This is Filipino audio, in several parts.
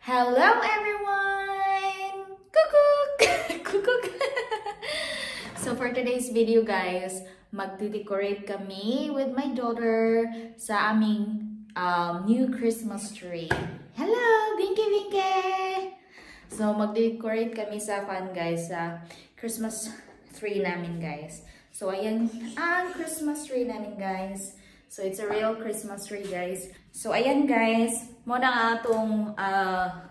Hello everyone! Kukuk! Kukuk! So for today's video guys, magde-decorate kami with my daughter sa aming new Christmas tree. Hello! Binky Binky! So magde-decorate kami sa guys, sa Christmas tree namin guys. So ayan ang Christmas tree namin guys. So it's a real Christmas tree guys. So ayan guys, mo na nga itong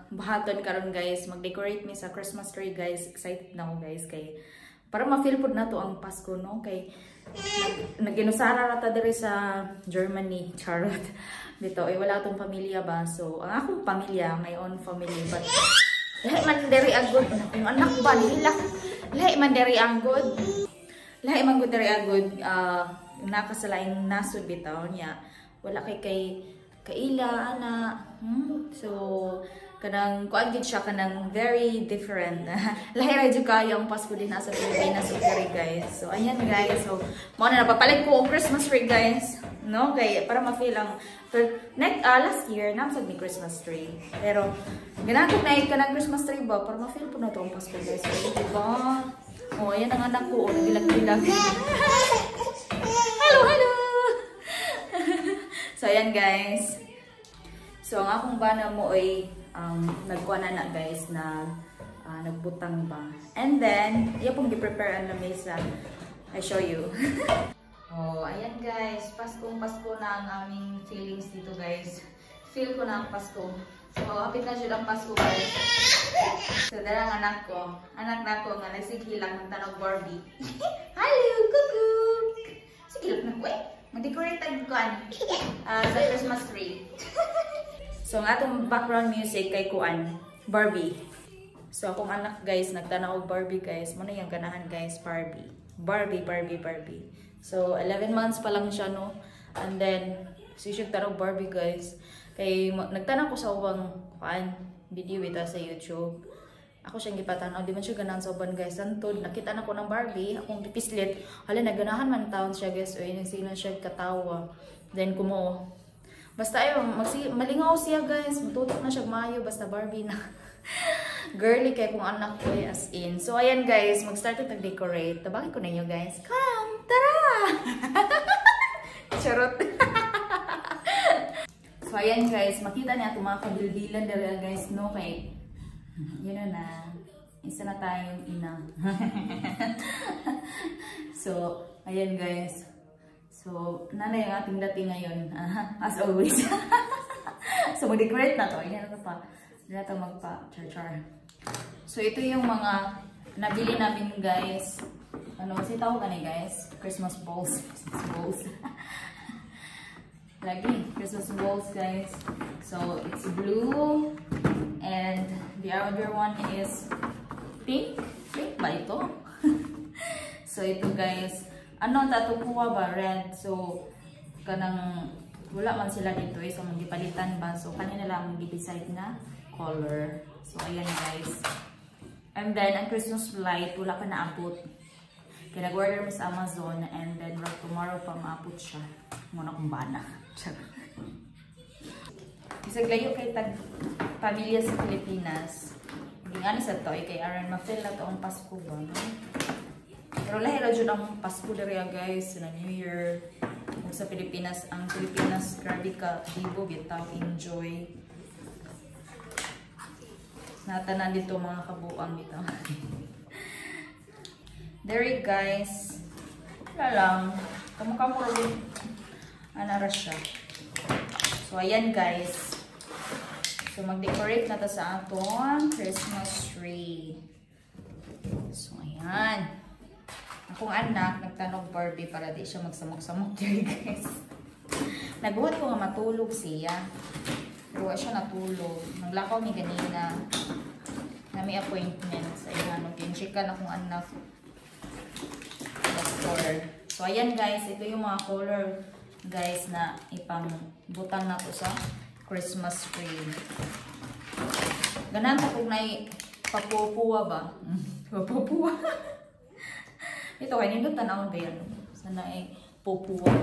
bahaton karon guys. Mag-decorate mi sa Christmas tree guys. Excited na ako guys kay para ma-feel po na to ang Pasko no kay nag-inusara rata diri sa Germany. Charot. Dito ay wala tong pamilya ba. So ang akong pamilya, my own family but lahi man diri agud kung anak ba nila. Lahi man diri agud. Lahi man gud diri agud nakasalain nasud bitaw niya wala kay kaila ana so kanang kuan gid siya kanang very different. Lahi ra jud kayo ang Pasko din sa Pilipinas so guys. So ayan guys, so mo na napapalit ko ang Christmas tree guys no kay para ma-feel ang last year namsag ni Christmas tree pero ganahan na kanang Christmas tree ba para ma-feel po na to ang Pasko guys. So diba oh ayan ang anak ko nagilag-gilag. Hello! So, ayan guys. So, ang akong bana mo ay nagkuha na guys na nagbutang ba. And then, iya pong gi-prepare ang lamesa. I show you. Oh, ayan guys. Pasko na ang aming feelings dito guys. Feel ko na ang Pasko. So, kapit na siya ang Pasko guys. So, dala ang anak ko. Anak na ko nga nagsigilang ng tanong Barbie. Hello! Kukuk! Sige lang na ko eh. Mag-decorate ang kuan sa Christmas tree. So, ang atong background music kay kuan, Barbie. So, akong anak guys, nagtanaw og Barbie guys. Muna yung ganahan guys, Barbie. Barbie. So, 11 months pa lang siya no. And then, sisig tanaw Barbie guys. Kay nagtanaw ko sa ubang kuan video ita sa YouTube. Ako siyang gipatanaw, di man siya ganahan sa uban guys. Santod, nakita na ko ng Barbie, akong gipislit. Hala, naganahan man taon siya guys. O yun, sino siya katawa. Then, kumo. Basta ayun, malingaw siya guys. Matutok na siya maayo, basta Barbie na. Girly kay kung anak ko as in. So, ayan guys, mag-start na decorate. Tabaki ko na inyo guys. Come, tara! Charot. So, ayan guys, makita niya itong mga kabilbilan dala guys, no? Kay yun na, isa na tayong ina. So, ayan guys. So, nanay ang ating dating ngayon. As always. So, mag-decorate na to. Ayan na pa. Hindi na ito magpa-char-char. So, ito yung mga nabili namin guys. Ano, kasi tawag gani guys? Christmas balls. Christmas balls. Lagi, Christmas balls guys. So, it's blue. And the other one is pink. Pink ba ito? So, ito guys. Ano, tatukuha ba? Red. So, kanang wala man sila dito eh. So, magipalitan ba? So, kanina lang mag-decide na color. So, ayan guys. And then, ang Christmas light, wala pa naabot. Kaya nag-order mo sa Amazon. And then, tomorrow pa maabot siya. Muna kong bana. Isang layo kay pamilya sa Pilipinas. Hindi nga ni sa to, kay aron ma-feel na to ang Pasko ba. Pero lahi ra jud ang Pasko diri guys, na New Year. Kung sa Pilipinas, ang Pilipinas grabe ka bibo bitaw enjoy. Natanan dito mga kabuang bitaw. Diri guys. Wala lang. Kamukha rin. Anara siya. So ayan guys. So, mag-decorate na to sa aton Christmas tree. So, ayan. Akong anak, nagtanog Barbie para di siya magsamok-samok dyan, guys. Naguhat ko nga matulog siya. Pero siya natulog. Naglakaw ni ganina. Na may appointment sa ihanog. Yung chika na kong anak. So, ayan guys. Ito yung mga color, guys, na ipang butang na to sa Christmas tree. Ganan ko kung papupuwa ba? Papupuwa. Ito kaya nindot tanawon ba yan? Sana ay pupuwa.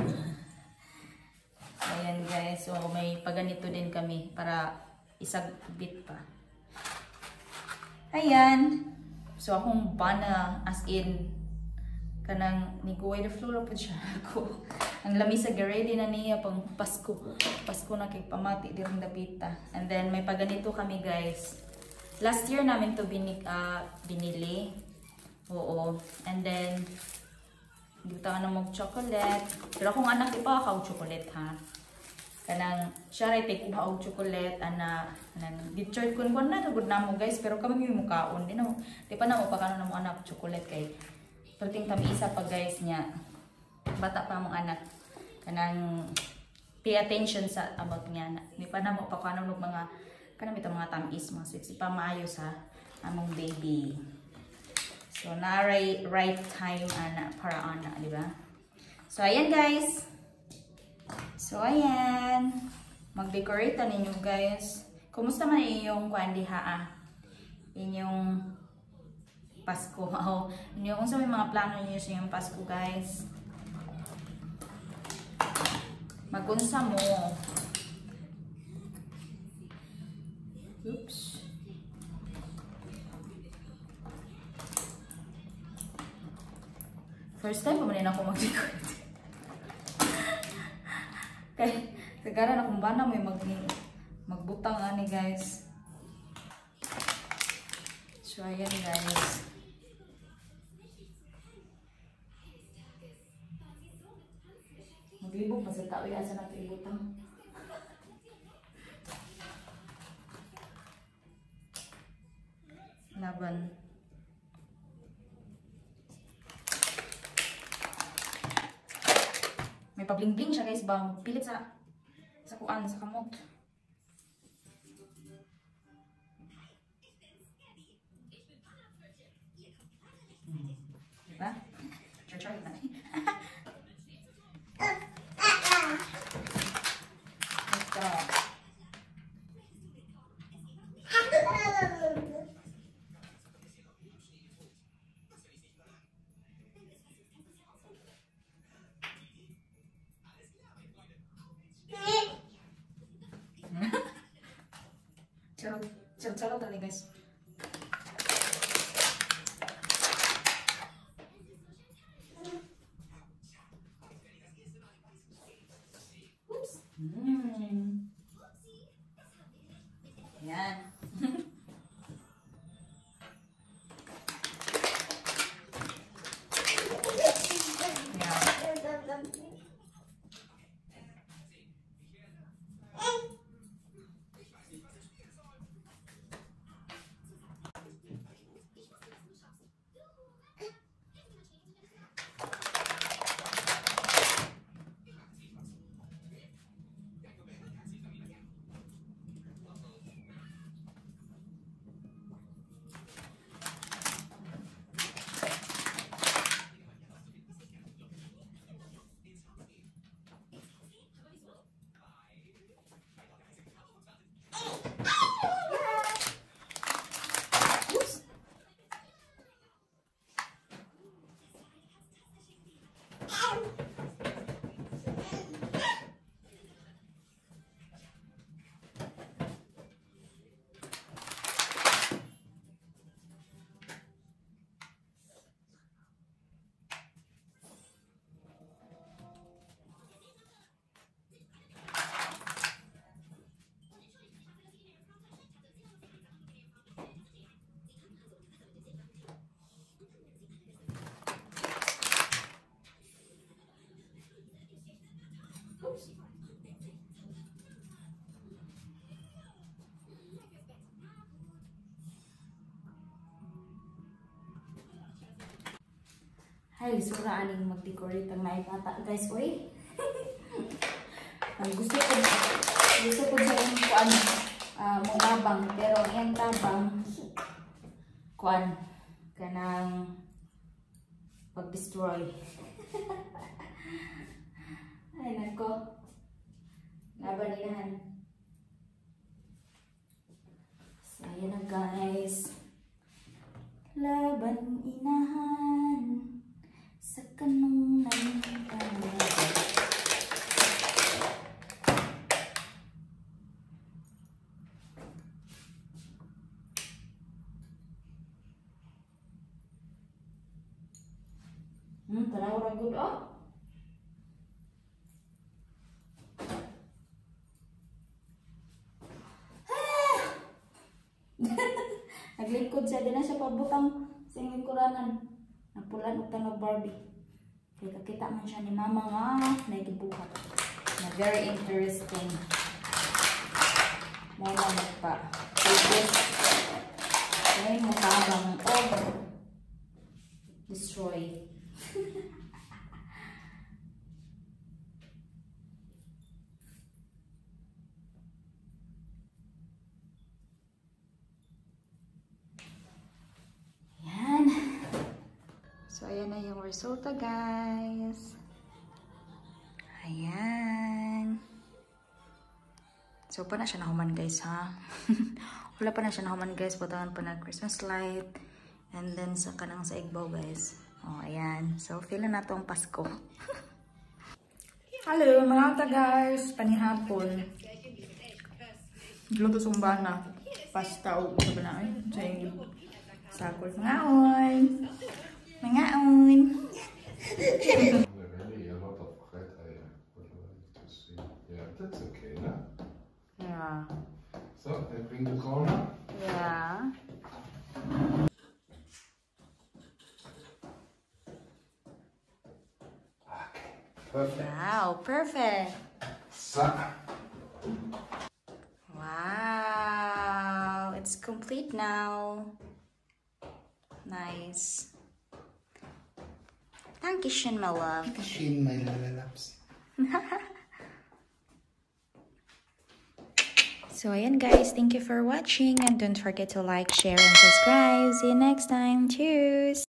Ayan guys. So may paganito din kami para isang bit pa. Ayan. So akong bana as in kanang niguway the floor po siya ako. Ang lamisa ready na niya pang Pasko. Pasko na kay pamati dirang dapita. And then may paganito kami guys. Last year namin to binili. Oo. And then dito na mag chocolate. Pero kung anak ipa ka chocolate ha. Kanang siya ray take uha og chocolate ana nang gitchert kun na gud namo guys pero kami yung mukaon di pa na mo pa kano namo anak chocolate kay perting tami isa pa guys nya bata pa mong anak kanang pay attention sa about niya na di pa na mo pa kano mga kanang bitaw mga tamis mga sweets pa maayo sa among baby. So na right time ana para ana di ba? So ayan guys. So, ayan. Mag-decorate na ninyo, guys. Kumusta man inyong kuandiha, inyong Pasko. Oh, kung sa may mga plano niyo sa inyong Pasko, guys. Magunsa mo. Oops. First time pa man ako mag-decorate. Kay sagara na kung bana may magbutang ani guys. So ayan guys. Maglibog pa sa tao asa natin ibutang. Laban. May pabling-bling siya guys ba? Pilit sa kuan, sa kamot. Diba? Char-char na. Let's go. Charot tadi guys. Oops. Yan. Ay, sura aning mag-decorate ang naipata guys, oy. gusto ko dyan kuan mababang pero yung tabang kuan kanang pag-destroy. Ay nako. Laban nilahan. So ayan na guys. Laban inahan sa kanong nangyayon. Tanaw ra gud oh. Naglikod siya, di na siya pabutang sa lingkuranan. Napulan og tanog Barbie. Kaya kakita man siya ni mama nga naigibuhat. Na very interesting. Mo na pa. Okay, matabang og destroy. So, ayan na yung resulta, guys. Ayan. So, pa na siya nahuman, guys, ha? Wala pa na siya nahuman, guys. Butangan pa na Christmas light. And then, sa kanang sa igbaw, guys. Oh, ayan. So, feel na ito ang Pasko. Hello, mga guys. Panihapon. Luto sumbana. Pasta o ito ba na? Sa yung sakol. Ngaon. Mangaon. Really a lot of red I would like to see. Yeah, that's okay, no? Yeah. So, I bring the corner. Yeah. Okay, perfect. Wow, perfect. So. Wow, it's complete now. Nice. Dankeschön, my love. Dankeschön, my lalalaps. So ayan guys, thank you for watching and don't forget to like, share, and subscribe. See you next time. Cheers!